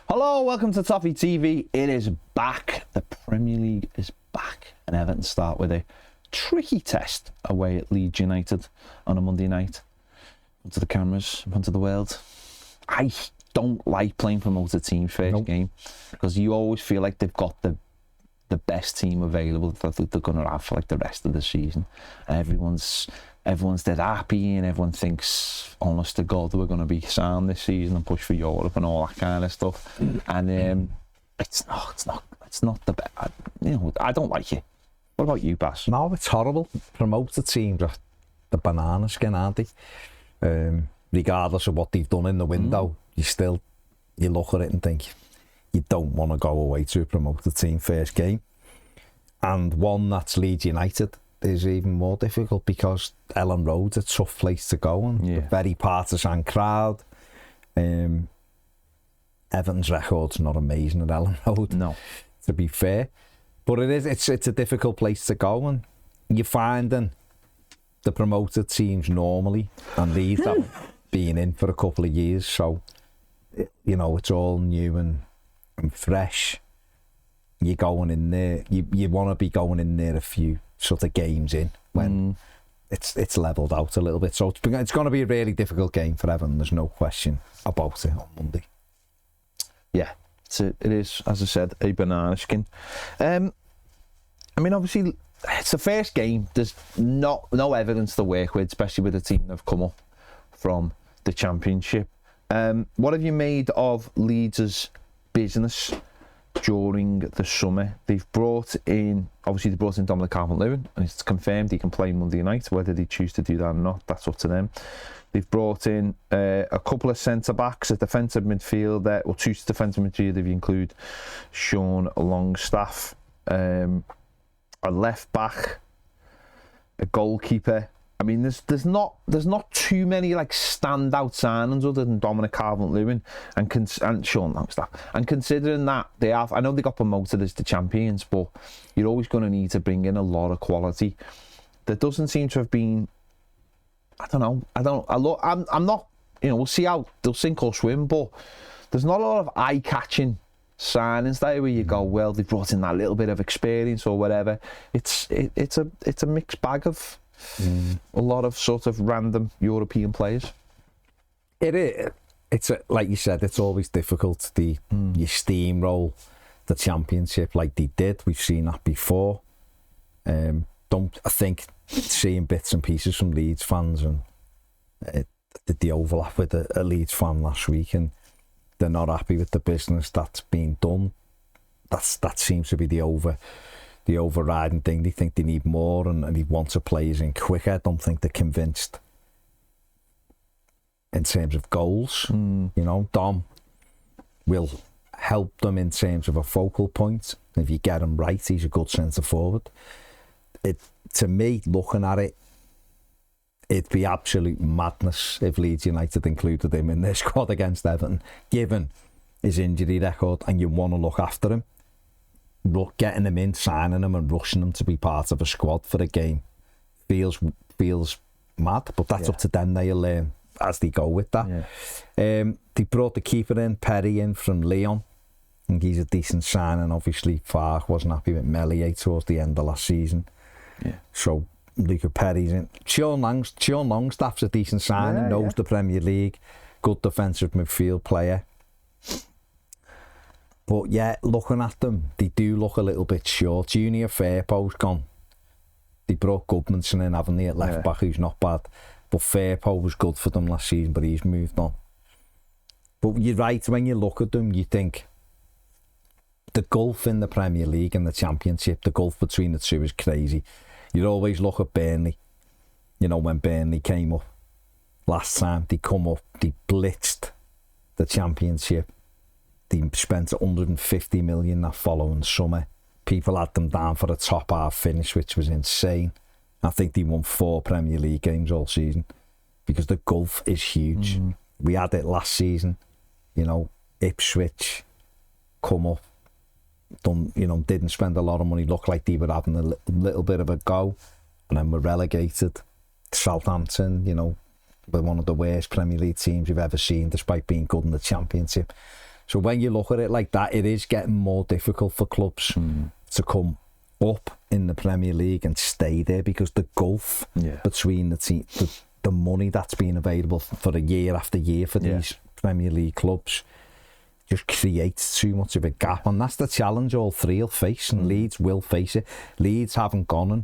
Hello, welcome to Toffee TV. It is back. The Premier League is back. And Everton start with a tricky test away at Leeds United on a Monday night. In front of the cameras, in front of the world. I don't like playing promoted teams first game because you always feel like they've got the best team available that they're going to have for like the rest of the season. And everyone's dead happy and everyone thinks, honest to God, we're going to be sound this season and push for Europe and all that kind of stuff. And it's not the best. I don't like it. What about you, Bas? No, it's horrible. Promoted teams are the banana skin, aren't they? Regardless of what they've done in the window, you look at it and think you don't want to go away to a promoted team first game. And one that's Leeds United is even more difficult because Ellen Road's a tough place to go and a very partisan crowd. Everton's record's not amazing at Ellen Road, no, to be fair, but it's a difficult place to go, and you're finding the promoted teams normally, and Leeds have been in for a couple of years, so it's all new and fresh. You're going in there, you want to be going in there a few sort of games in when it's levelled out a little bit. So it's going to be a really difficult game for Everton. There's no question about it on Monday. Yeah, it is, as I said, a banana skin. Obviously, it's the first game. There's no evidence to work with, especially with a team that have come up from the Championship. What have you made of Leeds' business during the summer? They've brought in Dominic Calvert-Lewin, and it's confirmed he can play Monday night. Whether they choose to do that or not, that's up to them. They've brought in a couple of centre-backs, a defensive midfielder, or two defensive midfielders if you include Sean Longstaff, a left-back, a goalkeeper. I mean, there's not too many like standout signings other than Dominic Calvert-Lewin and Sean Longstaff. And considering that I know they got promoted as the champions, but you're always going to need to bring in a lot of quality. There doesn't seem to have been. I'm not. We'll see how they'll sink or swim, but there's not a lot of eye-catching signings there where you go, well, they've brought in that little bit of experience or whatever. It's a mixed bag of. A lot of sort of random European players. It is. Like you said, it's always difficult. You steamroll the Championship like they did. We've seen that before. I think seeing bits and pieces from Leeds fans, and did the overlap with a Leeds fan last week, and they're not happy with the business that's being done. That seems to be the overriding thing. They think they need more and they want to players in quicker. I don't think they're convinced in terms of goals. Dom will help them in terms of a focal point. If you get him right, he's a good centre forward. To me, looking at it, it'd be absolute madness if Leeds United included him in their squad against Everton, given his injury record, and you want to look after him. Getting him in, signing him and rushing him to be part of a squad for a game feels mad, but that's up to them. They'll learn as they go with that. They brought the keeper in, Perry, in from Lyon. I think he's a decent signing. Obviously, Farke wasn't happy with Meslier towards the end of last season. So Luca Perry's in. Sean Longstaff's a decent signing, knows the Premier League, good defensive midfield player. But yeah, looking at them, they do look a little bit short. Junior Firpo's gone. They brought Goodmanson in, haven't they, at left back, who's not bad. But Firpo was good for them last season, but he's moved on. But you're right, when you look at them, you think the gulf in the Premier League and the Championship, the gulf between the two is crazy. You'd always look at Burnley. When Burnley came up last time, they come up, they blitzed the Championship. They spent 150 million that following summer. People had them down for a top half finish, which was insane. I think they won 4 Premier League games all season because the gulf is huge. We had it last season. Ipswich come up, didn't spend a lot of money, looked like they were having a little bit of a go, and then were relegated. Southampton, were one of the worst Premier League teams you've ever seen, despite being good in the Championship. So when you look at it like that, it is getting more difficult for clubs to come up in the Premier League and stay there, because the gulf between the money that's being available for a year after year for these Premier League clubs just creates too much of a gap, and that's the challenge all three will face, and Leeds will face it. Leeds haven't gone and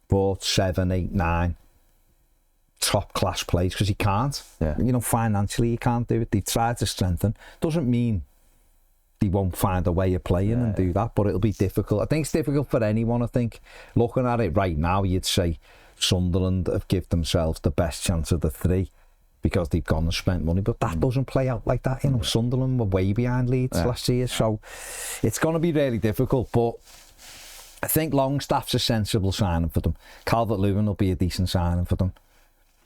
bought 7, 8, 9 top class players because you can't. You know, financially you can't do it. They try to strengthen. Doesn't mean they won't find a way of playing and do that, but it'll be difficult. I think it's difficult for anyone. I think looking at it right now, you'd say Sunderland have given themselves the best chance of the three because they've gone and spent money, but that doesn't play out like that. You know, Sunderland were way behind Leeds last year, so it's going to be really difficult. But I think Longstaff's a sensible signing for them. Calvert-Lewin will be a decent signing for them.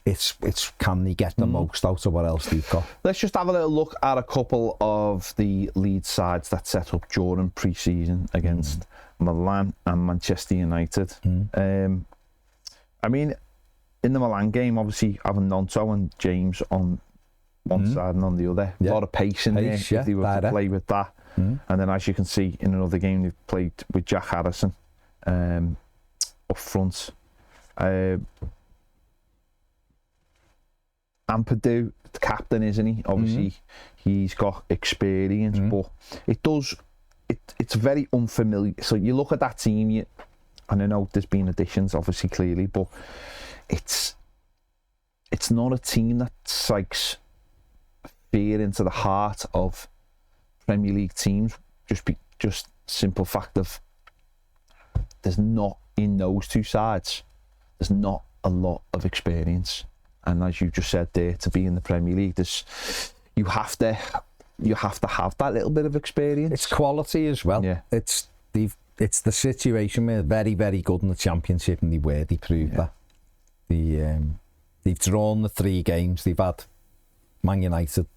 It's can they get the most out of what else they've got? Let's just have a little look at a couple of the Leeds sides that set up during pre-season against Milan and Manchester United. I mean, in the Milan game, obviously having Nonto and James on one side and on the other, a lot of pace in there if they were to play with that. And then, as you can see in another game, they've played with Jack Harrison up front. Ampadu, the captain, isn't he? Obviously, he's got experience, but it's very unfamiliar. So you look at that team, and I know there's been additions, obviously, clearly, but it's not a team that strikes fear into the heart of Premier League teams. Just simple fact of there's not, in those two sides, there's not a lot of experience. And as you just said there, to be in the Premier League, you have to have that little bit of experience. It's quality as well. Yeah. It's the situation where they're very, very good in the Championship, and they proved that. They've drawn the 3 games. They've had Man United,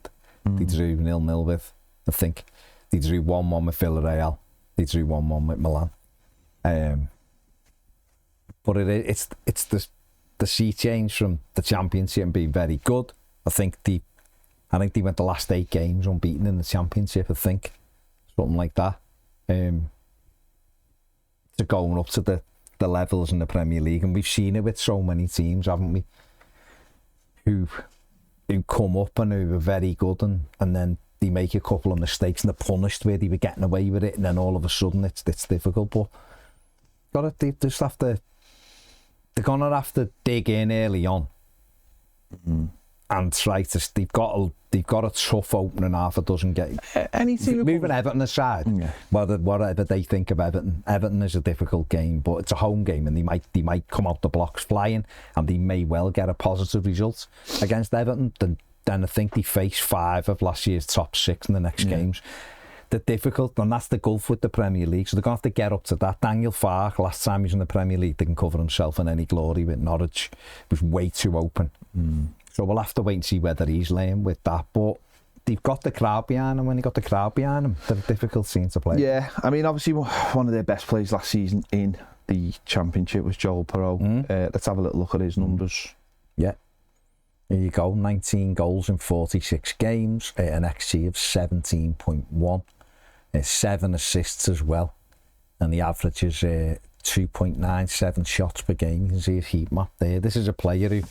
they drew 0-0 with. I think they drew 1-1 with Villarreal. They drew 1-1 with Milan. But it's the sea change from the Championship and being very good. I think they went the last 8 games unbeaten in the Championship. I think something like that. To going up to the levels in the Premier League, and we've seen it with so many teams, haven't we? Who come up and who are very good, and then they make a couple of mistakes and they're punished where they were getting away with it, and then all of a sudden it's difficult. But they just have to. They're gonna have to dig in early on and try to. They've got a tough opening half a dozen games. Moving Everton aside, whatever they think of Everton. Everton is a difficult game, but it's a home game, and they might come out the blocks flying, and they may well get a positive result against Everton. Then I think they face 5 of last year's top 6 in the next games. They're difficult, and that's the gulf with the Premier League, so they're going to have to get up to that. Daniel Farke, last time he was in the Premier League, didn't cover himself in any glory with Norwich. It was way too open. So we'll have to wait and see whether he's laying with that, but they've got the crowd behind them. When they got the crowd behind them, they're a difficult team to play. Yeah, I mean, obviously one of their best players last season in the Championship was Joel Perreault. Let's have a little look at his numbers. Yeah. Here you go, 19 goals in 46 games, an XG of 17.1. 7 assists as well, and the average is 2.97 shots per game. You can see his heat map there. This is a player who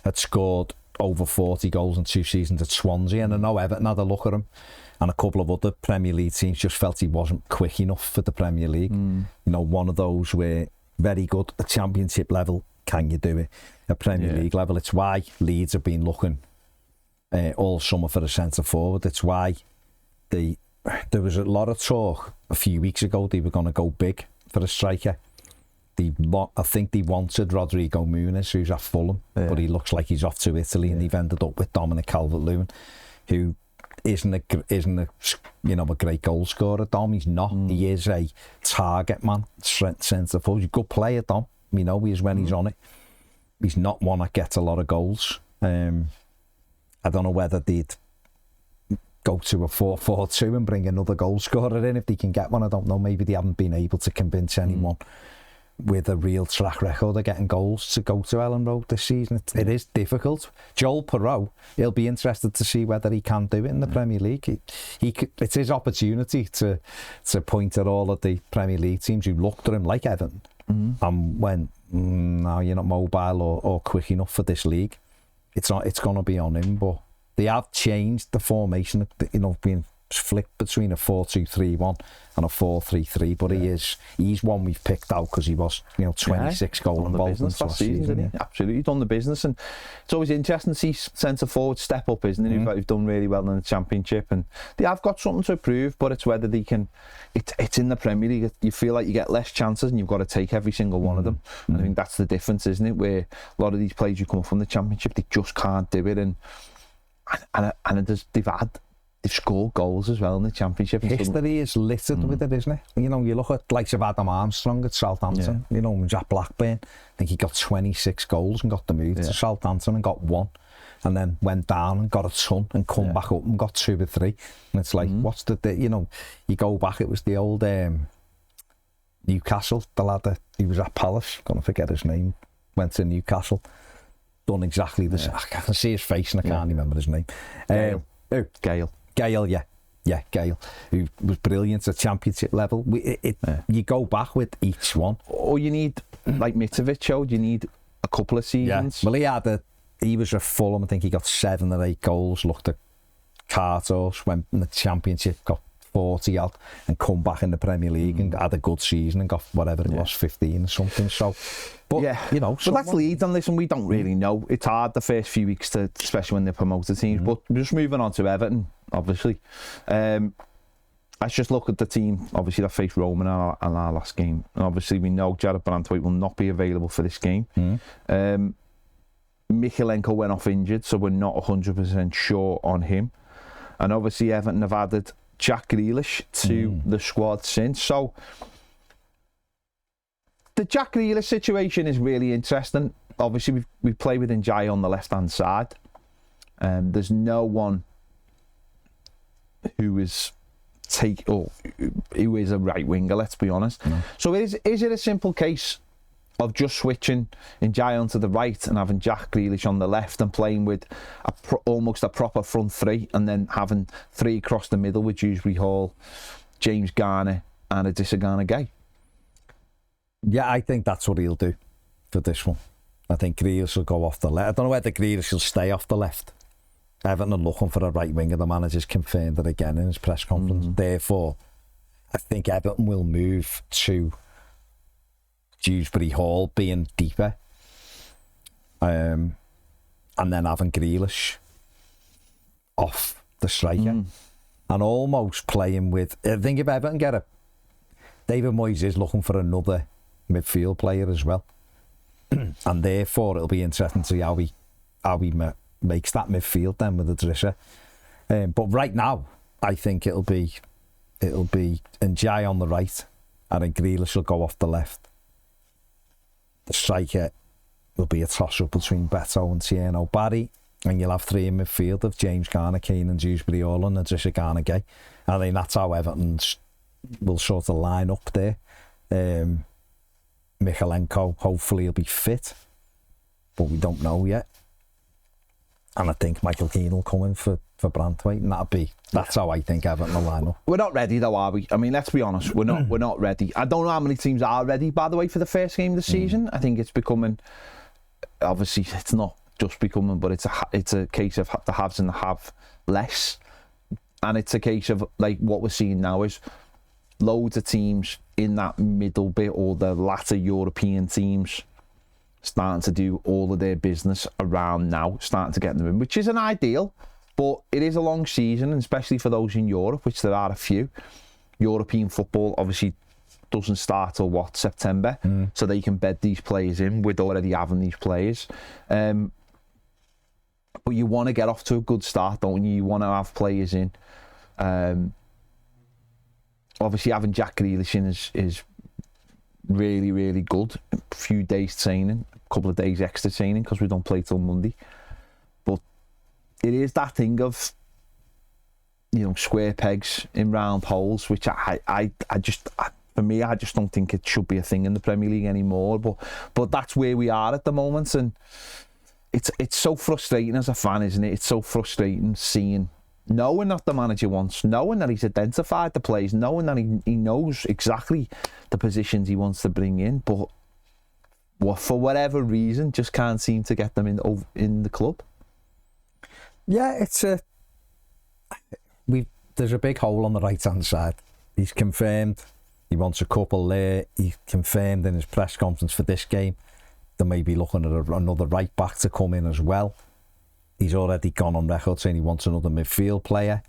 had scored over 40 goals in 2 seasons at Swansea, and I know Everton had a look at him, and a couple of other Premier League teams just felt he wasn't quick enough for the Premier League. You know, one of those where very good at Championship level, can you do it? At Premier League level, it's why Leeds have been looking all summer for a centre forward. It's why there was a lot of talk a few weeks ago they were going to go big for a striker. I think they wanted Rodrigo Muniz, who's at Fulham, but he looks like he's off to Italy, and they've ended up with Dominic Calvert-Lewin, who isn't a great goal scorer. Dom, he's not. He is a target man, centre forward. He's a good player, Dom. We know he is when he's on it. He's not one that gets a lot of goals. I don't know whether they'd go to a 4-4-2 and bring another goal scorer in if they can get one. I don't know. Maybe they haven't been able to convince anyone with a real track record of getting goals to go to Ellen Road this season. It is difficult. Joel Perreault, he'll be interested to see whether he can do it in the Premier League. It's his opportunity to point at all of the Premier League teams who looked at him like Everton and went, no, you're not mobile or quick enough for this league. It's going to be on him, but they have changed the formation, being flicked between a 4-2-3-1 and a 4-3-3, but he's one we've picked out because he was 26 goal involvements last season. Absolutely done the business, and it's always interesting to see centre forward step up, isn't it? Who've done really well in the Championship, and they have got something to prove, but it's whether they can. It's in the Premier League, you feel like you get less chances and you've got to take every single one of them. And I think that's the difference, isn't it, where a lot of these players who come from the Championship, they just can't do it, and they've scored goals as well in the Championship. History is littered with it, isn't it? You look at likes of Adam Armstrong at Southampton, Jack Blackburn. I think he got 26 goals and got the move to Southampton and got 1, and then went down and got a ton and come back up and got 2 or 3. And it's like, what's you go back, it was the old Newcastle, the lad that he was at Palace, gonna forget his name, went to Newcastle, done exactly the same. I can see his face and I can't remember his name. Gale, Gale, who was brilliant at Championship level. You go back with each one. Or you need, like Mitrovic showed, you need a couple of seasons. Yeah. Well, he was at Fulham, I think he got 7 or 8 goals, looked at Cartos, went in the Championship, got 40 odd, and come back in the Premier League and had a good season and got whatever it was, 15 or something. So, but but that's Leeds, and listen, we don't really know. It's hard the first few weeks, especially when they promote the teams. But just moving on to Everton, obviously. Let's just look at the team, obviously, that faced Roma in our last game. And obviously, we know Jared Branthwaite will not be available for this game. Michalenko went off injured, so we're not 100% sure on him. And obviously, Everton have added Jack Grealish to the squad since. So, the Jack Grealish situation is really interesting. Obviously, we play with Ndiaye on the left-hand side. There's no one who is who is a right winger, let's be honest. So is it a simple case of just switching Ndiaye onto the right and having Jack Grealish on the left and playing with almost a proper front three, and then having 3 across the middle with Dewsbury Hall, James Garner and Adissa Gana-Gueye? Yeah, I think that's what he'll do for this one. I think Grealish will go off the left. I don't know whether Grealish will stay off the left. Everton are looking for a right winger. The manager's confirmed it again in his press conference. Therefore, I think Everton will move to Dewsbury Hall being deeper, and then having Grealish off the striker, and almost playing with. I think if Everton get a, David Moyes is looking for another midfield player as well, and therefore it'll be interesting to see how he makes that midfield then with Adrissa. But right now, I think it'll be Ndiaye on the right, and then Grealish will go off the left. The striker will be a toss-up between Beto and Tierno Barry, and you'll have 3 in midfield of James Garner, Kane and Dewsbury Hall and Adrissa Gana-Gueye. I think that's how Everton will sort of line up there. Michalenko, hopefully he'll be fit, but we don't know yet. And I think Michael Keane will come in for Branthwaite, and that's how I think Everton will line up. We're not ready though, are we? I mean, let's be honest, we're not ready. I don't know how many teams are ready, by the way, for the first game of the season. I think it's becoming, obviously it's not just becoming, but it's a case of the haves and the have less. And it's a case of, like, what we're seeing now is loads of teams in that middle bit, or the latter European teams, starting to do all of their business around now, starting to get them in, which isn't ideal, but it is a long season, and especially for those in Europe, which there are a few. European football obviously doesn't start till September, so they can bed these players in with already having these players. But you want to get off to a good start, don't you? You want to have players in. Obviously, having Jack Grealish in is really, really good. A few days training, a couple of days extra training, because we don't play till Monday. But it is that thing of, square pegs in round holes, which I for me, I just don't think it should be a thing in the Premier League anymore. But that's where we are at the moment, and it's so frustrating as a fan, isn't it? It's so frustrating knowing that the manager wants, knowing that he's identified the players, knowing that he knows exactly the positions he wants to bring in, but for whatever reason, just can't seem to get them in the club. Yeah, there's a big hole on the right-hand side. He's confirmed he wants a couple there. He confirmed in his press conference for this game they may be looking at another right-back to come in as well. He's already gone on record saying he wants another midfield player.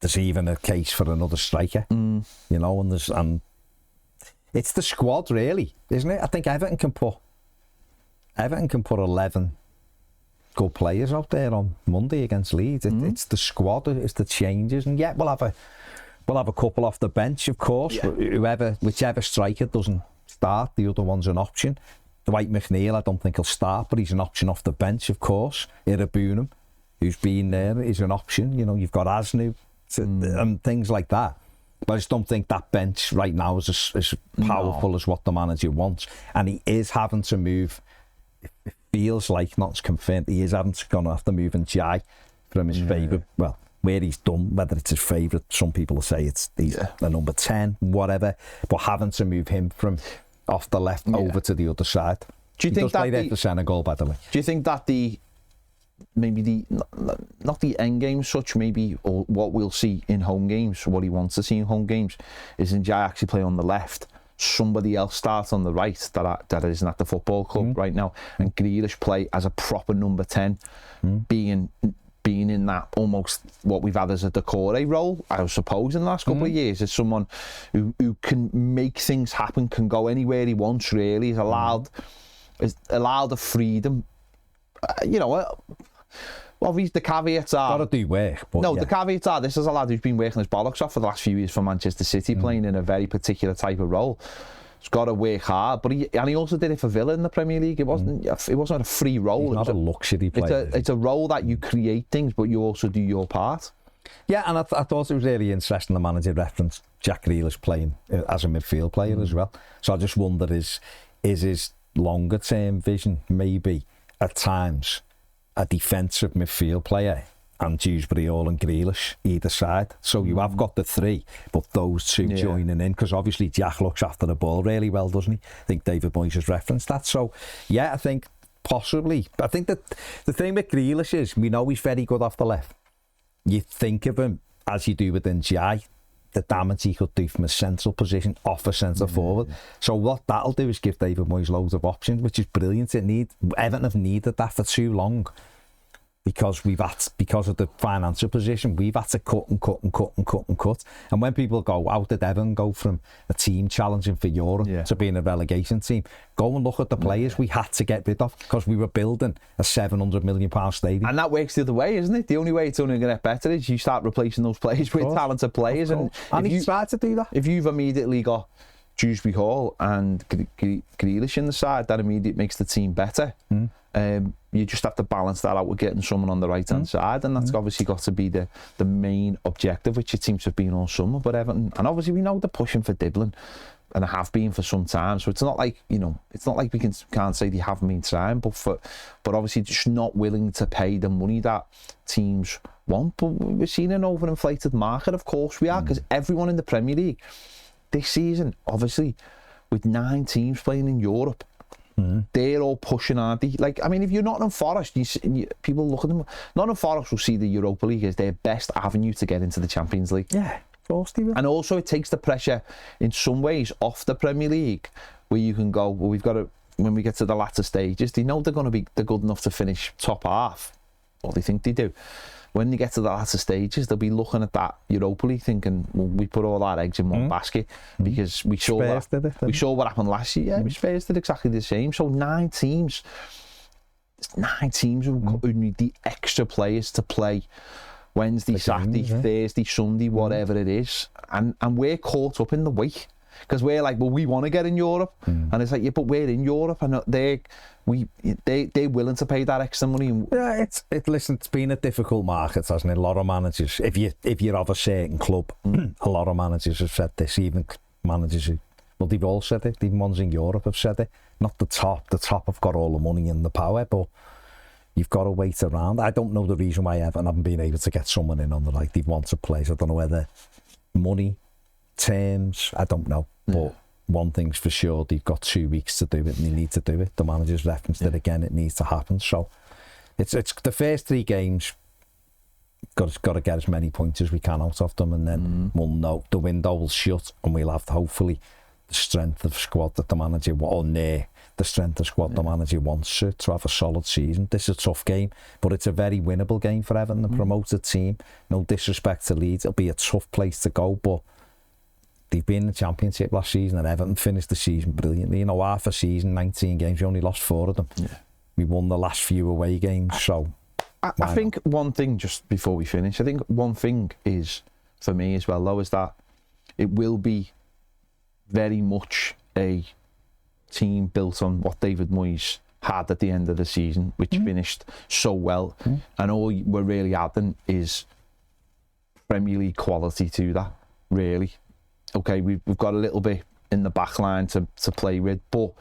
There's even a case for another striker, you know, and it's the squad, really, isn't it? I think Everton can put 11 good players out there on Monday against Leeds. It's the squad, it's the changes, and we'll have a couple off the bench, of course. Yeah. Whichever striker doesn't start, the other one's an option. Dwight McNeil, I don't think he'll start, but he's an option off the bench, of course. Irabunum, who's been there, is an option. You know, you've got Asnu and things like that. But I just don't think that bench right now is as powerful as what the manager wants. And he is having to move, it feels like, not confirmed, he is going to have to move Njai from his favourite, well, where he's done, whether it's his favourite, some people will say he's the number 10, whatever, but having to move him from off the left over to the other side. Do you think does play there for Senegal, by the way? Do you think that not the end game such, maybe, or what we'll see in home games, what he wants to see in home games, is Njai actually play on the left, somebody else starts on the right that isn't at the football club right now, and Grealish play as a proper number 10, being in that almost what we've had as a Decore role, I suppose, in the last couple of years, as someone who can make things happen, can go anywhere he wants, really, is allowed the freedom. You know, obviously the caveats are... Got to do work. But the caveats are, this is a lad who's been working his bollocks off for the last few years for Manchester City, playing in a very particular type of role. He's got to work hard, but he also did it for Villa in the Premier League. It wasn't a free role. He's not a luxury player. It's a role that you create things, but you also do your part. Yeah, and I thought it was really interesting the manager referenced Jack Grealish playing as a midfield player as well. So I just wonder, is his longer term vision maybe at times a defensive midfield player and Dewsbury Hall and Grealish either side, so you have got the three, but those two joining in, because obviously Jack looks after the ball really well, doesn't he? I think David Moyes has referenced that. So yeah, I think possibly. I think that the thing with Grealish is, we know he's very good off the left. You think of him as you do with Njai, the damage he could do from a central position off a centre forward. So what that'll do is give David Moyes loads of options, which is brilliant. Everton have needed that for too long. Because of the financial position, we've had to cut. And when people go, how did Everton go from a team challenging for Europe to being a relegation team? Go and look at the players we had to get rid of, because we were building a £700 million stadium. And that works the other way, isn't it? The only way it's only going to get better is you start replacing those players with talented players. And he tried to do that. If you've immediately got Dewsbury Hall and Grealish in the side, that immediately makes the team better. You just have to balance that out with getting someone on the right hand side, and that's obviously got to be the main objective, which it seems to have been all summer. But Everton, and obviously we know they're pushing for Diblin, and have been for some time. So it's not like, it's not like we can't say they haven't been trying, but obviously just not willing to pay the money that teams want. But we're seeing an overinflated market, of course we are, because everyone in the Premier League this season, obviously, with 9 teams playing in Europe. They're all pushing, aren't they? Like, I mean, if you're Nottingham Forest, people look at them. Nottingham Forest will see the Europa League as their best avenue to get into the Champions League. Yeah, of course they will. And also, it takes the pressure in some ways off the Premier League, where you can go, well, we've got to, when we get to the latter stages, they know they're good enough to finish top half, or they think they do. When they get to the latter stages, they'll be looking at that Europa League thinking, well, we put all our eggs in one basket, because we saw what happened last year. Yeah, Spurs did exactly the same. So 9 teams who need the extra players to play Wednesday, Saturday, Thursday, Sunday, whatever it is. And we're caught up in the wait. because we're like, well, we want to get in Europe, and it's like, yeah, but we're in Europe, and they're willing to pay that extra money. Yeah, listen, it's been a difficult market, hasn't it? A lot of managers, if you're of a certain club, a lot of managers have said this, even managers who, well, they've all said it, even ones in Europe have said it. Not the top have got all the money and the power, but you've got to wait around. I don't know the reason why Everton haven't been able to get someone in on the like they want to play. So I don't know whether money, terms, I don't know. But one thing's for sure, they've got 2 weeks to do it and they need to do it. The manager's referenced it again, it needs to happen. So it's the first 3 games, got to get as many points as we can out of them, and then we'll know. The window will shut and we'll have hopefully the strength of squad that the manager the strength of squad the manager wants to have a solid season. This is a tough game, but it's a very winnable game for Everton, the promoted team. No disrespect to Leeds, it'll be a tough place to go, but they've been in the Championship last season and Everton finished the season brilliantly. You know, half a season, 19 games, we only lost 4 of them. Yeah. We won the last few away games, so... I think one thing, just before we finish, I think one thing is, for me as well, though, is that it will be very much a team built on what David Moyes had at the end of the season, which finished so well, and all we're really adding is Premier League quality to that, really. Okay, we've got a little bit in the back line to play with, but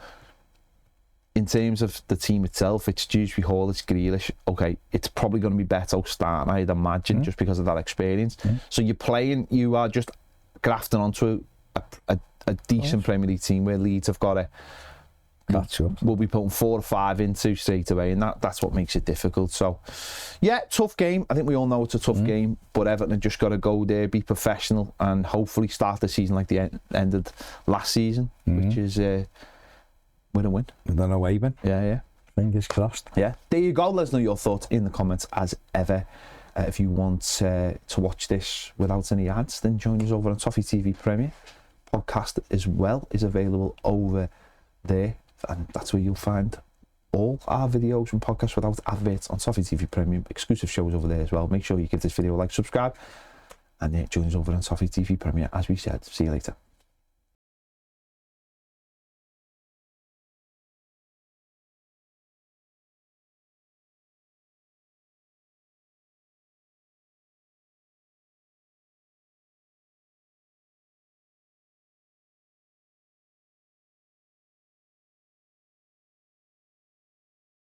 in terms of the team itself, it's Dewsbury Hall, it's Grealish. Okay, it's probably going to be Beto starting, I'd imagine, just because of that experience. So you are just grafting onto a decent Premier League team where Leeds have got we'll be putting 4 or 5 into straight away, and that's what makes it difficult. So yeah, tough game. I think we all know it's a tough game, but Everton have just got to go there, be professional, and hopefully start the season like the ended last season, which is win and win. And then away win. Yeah. Fingers crossed. Yeah. There you go. Let us know your thoughts in the comments as ever. If you want to watch this without any ads, then join us over on Toffee TV Premier. Podcast as well is available over there, and that's where you'll find all our videos and podcasts without adverts on Toffee TV Premium. Exclusive shows over there as well. Make sure you give this video a like, subscribe, and join us over on Toffee TV Premier. As we said, see you later.